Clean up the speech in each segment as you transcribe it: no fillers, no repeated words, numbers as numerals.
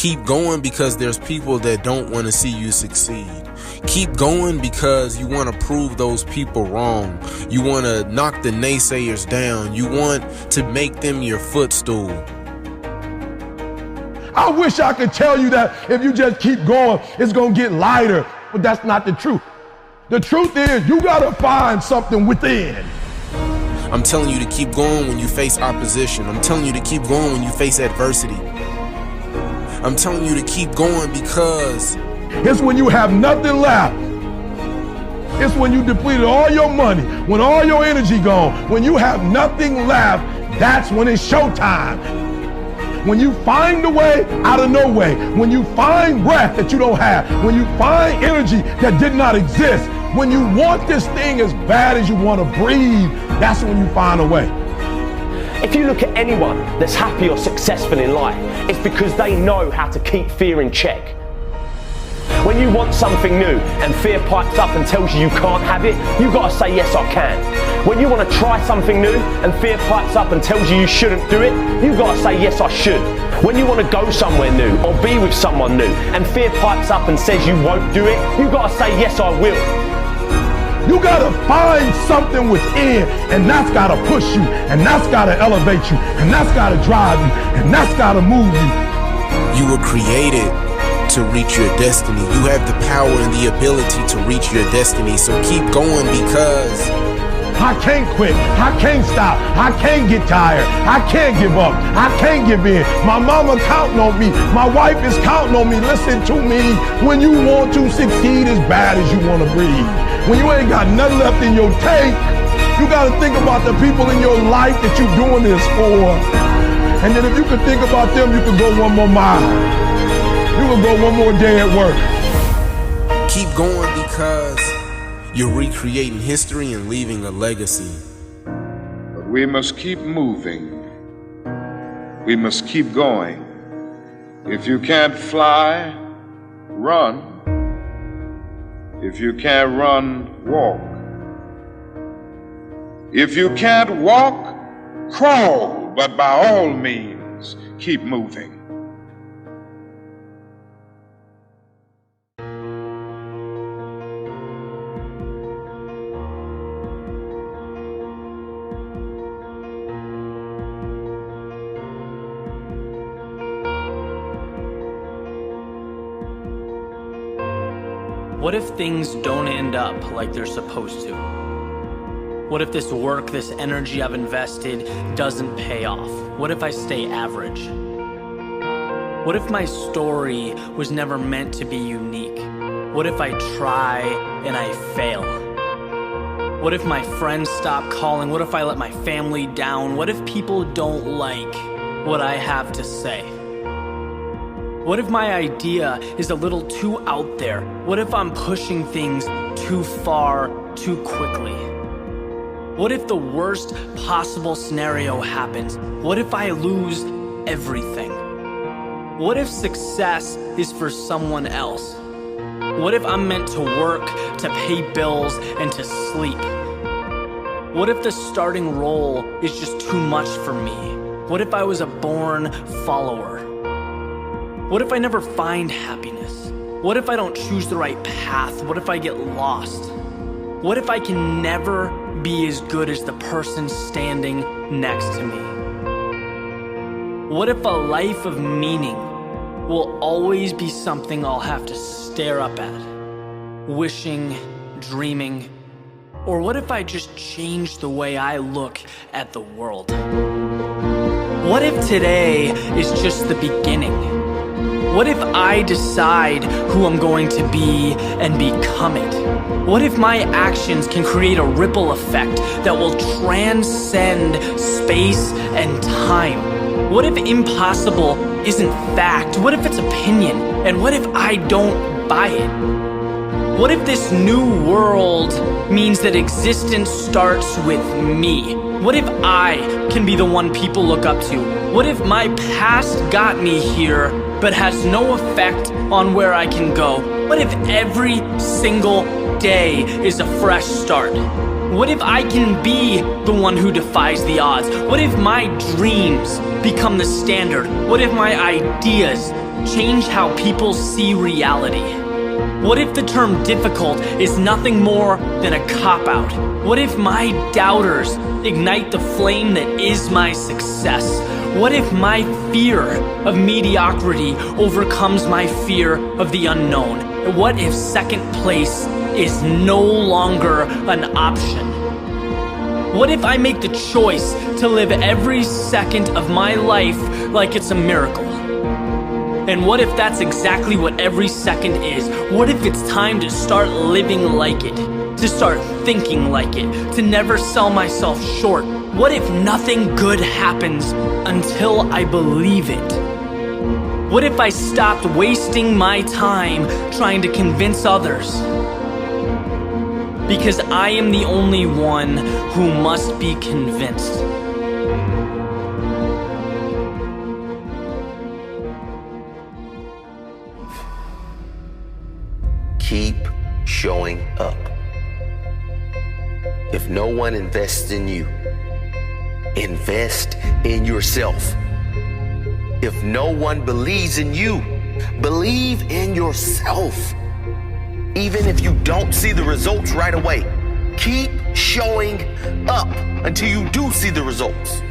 Keep going because there's people that don't want to see you succeed. Keep going because you want to prove those people wrong. You want to knock the naysayers down. You want to make them your footstool. I wish I could tell you that if you just keep going, it's going to get lighter, but that's not the truth. The truth is you got to find something within. I'm telling you to keep going when you face opposition. I'm telling you to keep going when you face adversity. I'm telling you to keep going because it's when you have nothing left. It's when you depleted all your money, when all your energy gone, when you have nothing left, that's when it's showtime. When you find a way out of no way, when you find breath that you don't have, when you find energy that did not exist, when you want this thing as bad as you want to breathe, that's when you find a way. If you look at anyone that's happy or successful in life, it's because they know how to keep fear in check. When you want something new and fear pipes up and tells you can't have it, you've got to say, yes, I can. When you want to try something new and fear pipes up and tells you shouldn't do it, you've got to say, yes, I should. When you want to go somewhere new or be with someone new and fear pipes up and says you won't do it, you've got to say, yes, I will. You gotta find something within, and that's gotta push you, and that's gotta elevate you, and that's gotta drive you, and that's gotta move you. you were created to reach your destiny. You have the power and the ability to reach your destiny. So keep going because I can't quit. I can't stop. I can't get tired. I can't give up. I can't give in. My mama counting on me. My wife is counting on me. Listen to me. When you want to succeed as bad as you want to breathe, when you ain't got nothing left in your tank, you got to think about the people in your life that you're doing this for. And then if you could think about them, you could go one more mile. You could go one more day at work. keep going because you're recreating history and leaving a legacy. But we must keep moving. We must keep going. If you can't fly, run. If you can't run, walk. If you can't walk, crawl, but by all means, keep moving. What if things don't end up like they're supposed to? What if this work, this energy I've invested doesn't pay off? What if I stay average? What if my story was never meant to be unique? What if I try and I fail? What if my friends stop calling? What if I let my family down? What if people don't like what I have to say? What if my idea is a little too out there? What if I'm pushing things too far, too quickly? What if the worst possible scenario happens? What if I lose everything? What if success is for someone else? What if I'm meant to work, to pay bills, and to sleep? What if the starting role is just too much for me? What if I was a born follower? What if I never find happiness? What if I don't choose the right path? What if I get lost? What if I can never be as good as the person standing next to me? What if a life of meaning will always be something I'll have to stare up at, wishing, dreaming? Or what if I just change the way I look at the world? What if today is just the beginning? What if I decide who I'm going to be and become it? What if my actions can create a ripple effect that will transcend space and time? What if impossible isn't fact? What if it's opinion? And what if I don't buy it? What if this new world means that existence starts with me? What if I can be the one people look up to? What if my past got me here but has no effect on where I can go? What if every single day is a fresh start? What if I can be the one who defies the odds? What if my dreams become the standard? What if my ideas change how people see reality? What if the term difficult is nothing more than a cop-out? What if my doubters ignite the flame that is my success? What if my fear of mediocrity overcomes my fear of the unknown? What if second place is no longer an option? What if I make the choice to live every second of my life like it's a miracle? And what if that's exactly what every second is? What if it's time to start living like it? To start thinking like it? To never sell myself short? What if nothing good happens until I believe it? What if I stopped wasting my time trying to convince others? Because I am the only one who must be convinced. Keep showing up. If no one invests in you, invest in yourself. If no one believes in you, believe in yourself. Even if you don't see the results right away, keep showing up until you do see the results.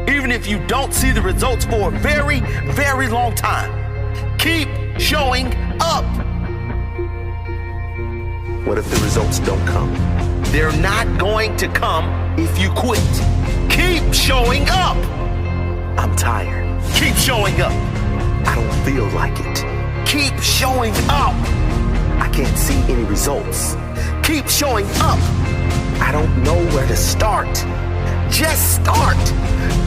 Even if you don't see the results for a very, very long time, keep showing up. What if the results don't come? They're not going to come if you quit. Keep showing up. I'm tired. Keep showing up. I don't feel like it. Keep showing up. I can't see any results. Keep showing up. I don't know where to start. Just start.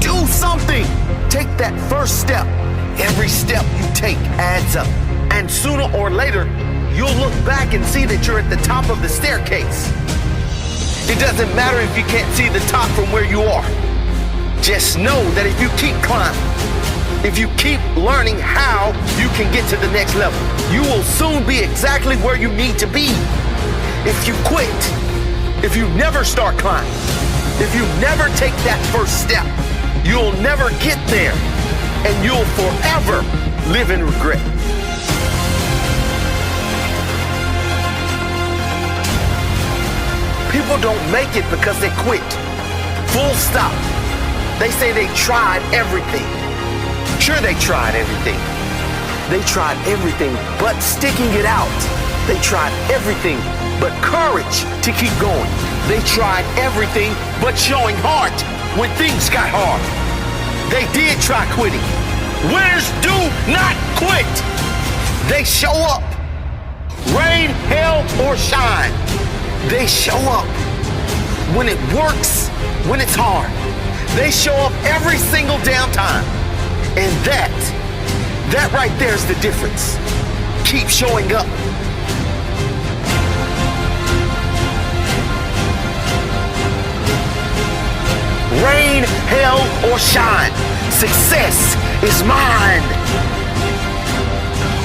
Do something. Take that first step. Every step you take adds up. And sooner or later, you'll look back and see that you're at the top of the staircase. It doesn't matter if you can't see the top from where you are. Just know that if you keep climbing, if you keep learning how you can get to the next level, you will soon be exactly where you need to be. If you quit, if you never start climbing, if you never take that first step, you'll never get there, and you'll forever live in regret. People don't make it because they quit. Full stop. They say they tried everything. Sure, they tried everything. They tried everything but sticking it out. They tried everything but courage to keep going. They tried everything but showing heart when things got hard. They did try quitting. Winners do not quit. They show up. Rain, hail, or shine. They show up. When it works, when it's hard. They show up every single damn time. And that right there is the difference. Keep showing up. Rain, hail, or shine, success is mine.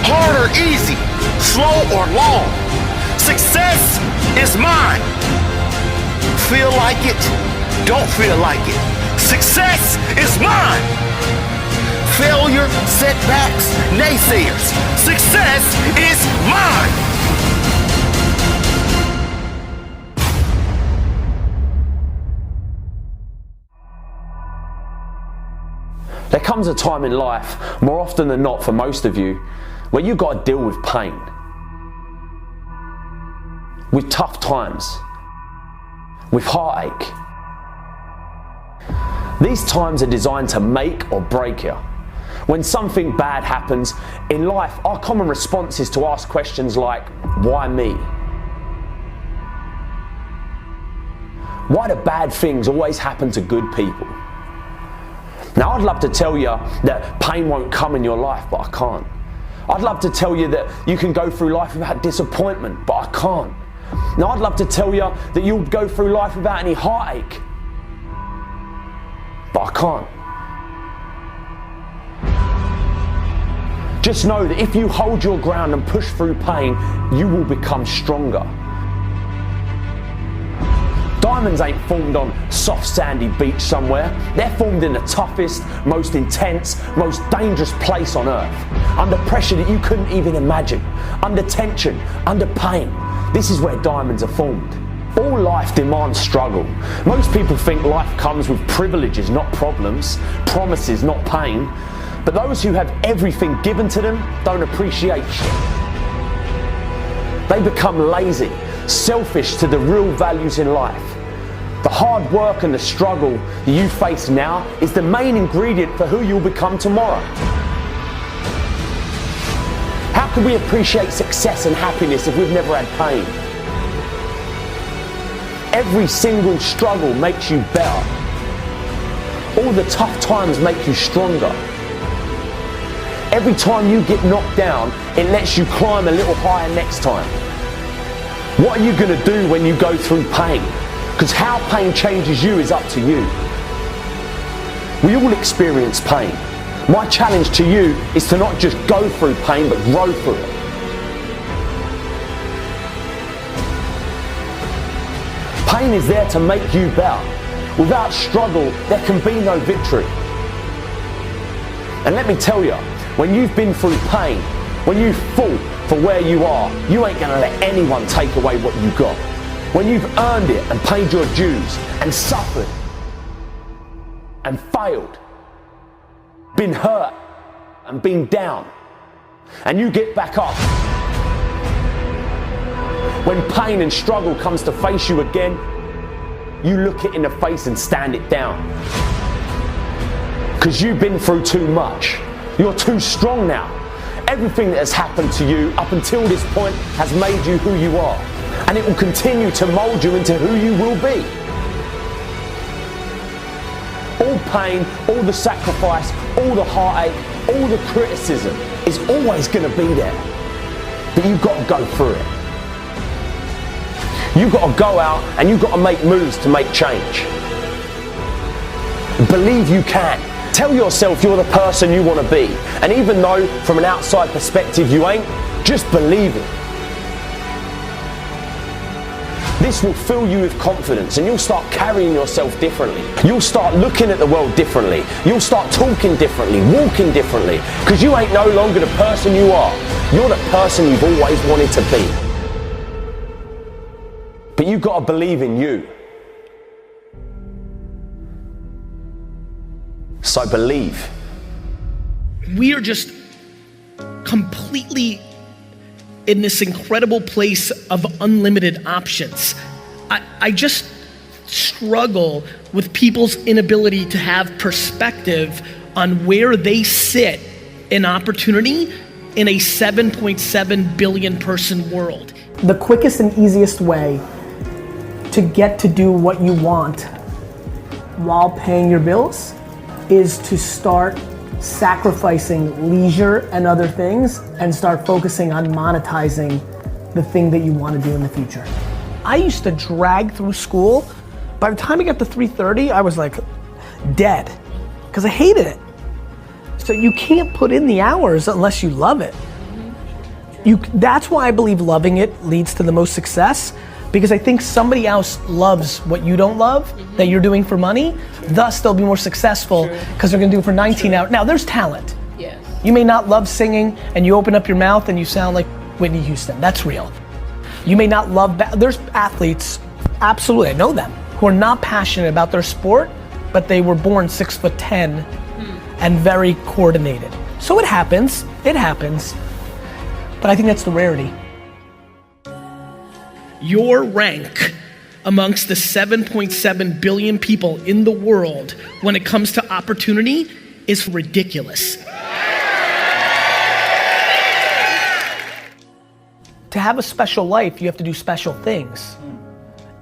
Hard or easy, slow or long, success is mine. Feel like it, don't feel like it. Success is mine. Failure, setbacks, naysayers, success is mine. There comes a time in life, more often than not for most of you, where you've got to deal with pain, with tough times, with heartache. These times are designed to make or break you. When something bad happens in life, our common response is to ask questions like, why me? Why do bad things always happen to good people? Now, I'd love to tell you that pain won't come in your life, but I can't. I'd love to tell you that you can go through life without disappointment, but I can't. Now, I'd love to tell you that you'll go through life without any heartache, but I can't. Just know that if you hold your ground and push through pain, you will become stronger. Diamonds ain't formed on soft sandy beach somewhere. They're formed in the toughest, most intense, most dangerous place on earth. Under pressure that you couldn't even imagine. Under tension, under pain. This is where diamonds are formed. All life demands struggle. Most people think life comes with privileges, not problems, promises, not pain. But those who have everything given to them don't appreciate shit. They become lazy, selfish to the real values in life. The hard work and the struggle that you face now is the main ingredient for who you'll become tomorrow. How can we appreciate success and happiness if we've never had pain? Every single struggle makes you better. All the tough times make you stronger. Every time you get knocked down, it lets you climb a little higher next time. What are you going to do when you go through pain? Because how pain changes you is up to you. We all experience pain. My challenge to you is to not just go through pain, but grow through it. Pain is there to make you better. Without struggle, there can be no victory. And let me tell you, when you've been through pain, when you've fought for where you are, you ain't gonna let anyone take away what you got. When you've earned it and paid your dues and suffered and failed, been hurt and been down, and you get back up. When pain and struggle comes to face you again, you look it in the face and stand it down. Because you've been through too much. You're too strong now. Everything that has happened to you up until this point has made you who you are. And it will continue to mold you into who you will be. All pain, all the sacrifice, all the heartache, all the criticism is always going to be there. But you've got to go through it. You've got to go out and you've got to make moves to make change. Believe you can. Tell yourself you're the person you want to be. And even though from an outside perspective you ain't, just believe it. This will fill you with confidence and you'll start carrying yourself differently. You'll start looking at the world differently. You'll start talking differently, walking differently, because you ain't no longer the person you are. You're the person you've always wanted to be. But you've got to believe in you. So believe. We are just completely in this incredible place of unlimited options. I just struggle with people's inability to have perspective on where they sit in opportunity in a 7.7 billion person world. The quickest and easiest way to get to do what you want while paying your bills is to start sacrificing leisure and other things and start focusing on monetizing the thing that you want to do in the future. I used to drag through school. By the time I got to 3:30, I was like dead because I hated it. So you can't put in the hours unless you love it. That's why I believe loving it leads to the most success, because I think somebody else loves what you don't love, that you're doing for money, thus they'll be more successful because they're gonna do it for 19 hours. Now there's talent. Yes. You may not love singing and you open up your mouth and you sound like Whitney Houston, that's real. You may not love, there's athletes, absolutely, I know them, who are not passionate about their sport, but they were born 6'10" and very coordinated. So it happens, but I think that's the rarity. Your rank amongst the 7.7 billion people in the world when it comes to opportunity is ridiculous. To have a special life, you have to do special things.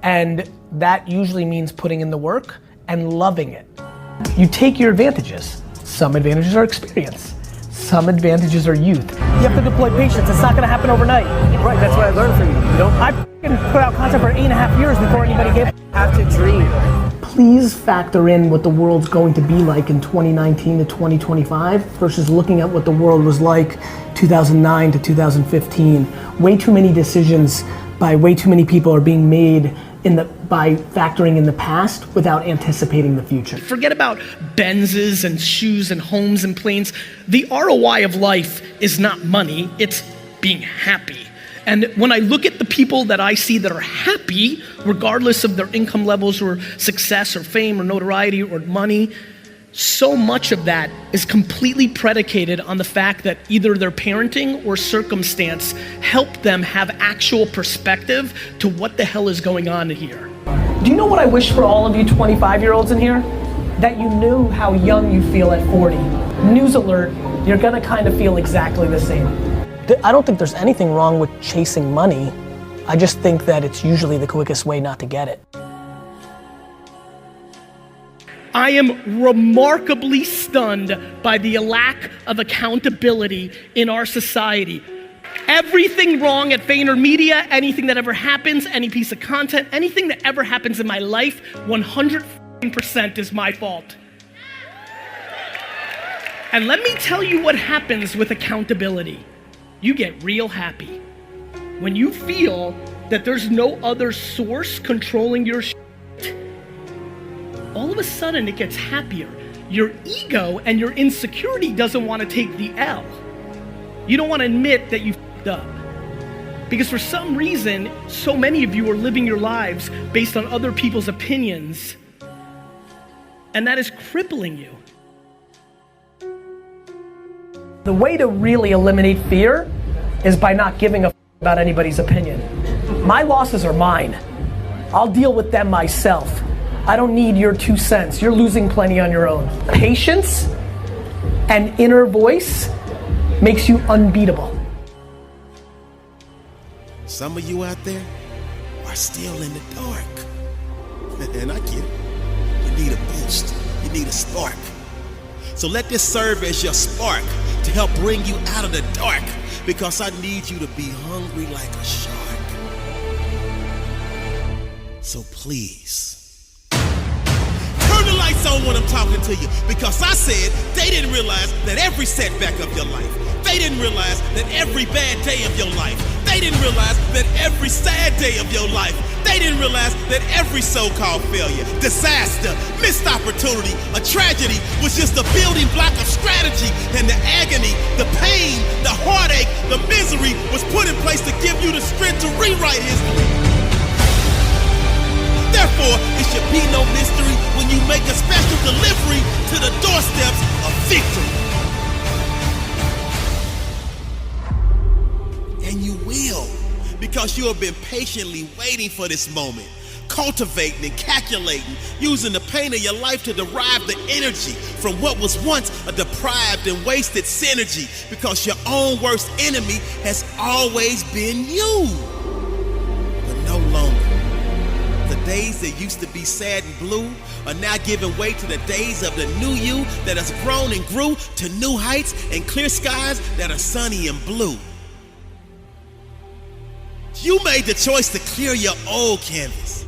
And that usually means putting in the work and loving it. You take your advantages. Some advantages are experience. Some advantages are youth. You have to deploy patience. It's not gonna happen overnight. Right, that's what I learned from you. You don't I put out content for 8.5 years before anybody gave. have to dream. Please factor in what the world's going to be like in 2019 to 2025 versus looking at what the world was like 2009 to 2015. Way too many decisions by way too many people are being made by factoring in the past without anticipating the future. Forget about Benzes and shoes and homes and planes. The ROI of life is not money, it's being happy. And when I look at the people that I see that are happy, regardless of their income levels or success or fame or notoriety or money, so much of that is completely predicated on the fact that either their parenting or circumstance helped them have actual perspective to what the hell is going on here. Do you know what I wish for all of you 25-year-olds in here? That you knew how young you feel at 40. News alert, you're gonna kind of feel exactly the same. I don't think there's anything wrong with chasing money. I just think that it's usually the quickest way not to get it. I am remarkably stunned by the lack of accountability in our society. Everything wrong at VaynerMedia, anything that ever happens, any piece of content, anything that ever happens in my life, 100% is my fault. And let me tell you what happens with accountability. You get real happy. When you feel that there's no other source controlling your shit, all of a sudden it gets happier. Your ego and your insecurity doesn't want to take the L. You don't want to admit that you f***ed up. Because for some reason, so many of you are living your lives based on other people's opinions. And that is crippling you. The way to really eliminate fear is by not giving a f*** about anybody's opinion. My losses are mine. I'll deal with them myself. I don't need your 2 cents. You're losing plenty on your own. Patience and inner voice makes you unbeatable. Some of you out there are still in the dark. And I get it. You need a boost. You need a spark. So let this serve as your spark to help bring you out of the dark, because I need you to be hungry like a shark. So please, turn the lights on when I'm talking to you, because I said they didn't realize that every setback of your life, they didn't realize that every bad day of your life, they didn't realize that every sad day of your life, they didn't realize that every so-called failure, disaster, missed opportunity, a tragedy was just a building block of strategy, and the agony, the pain, the heartache, the misery was put in place to give you the strength to rewrite history. Therefore, it should be no mystery when you make a special delivery to the doorsteps of victory. And you will, because you have been patiently waiting for this moment, cultivating and calculating, using the pain of your life to derive the energy from what was once a deprived and wasted synergy, because your own worst enemy has always been you, but no longer. The days that used to be sad and blue are now giving way to the days of the new you that has grown and grew to new heights and clear skies that are sunny and blue. You made the choice to clear your old canvas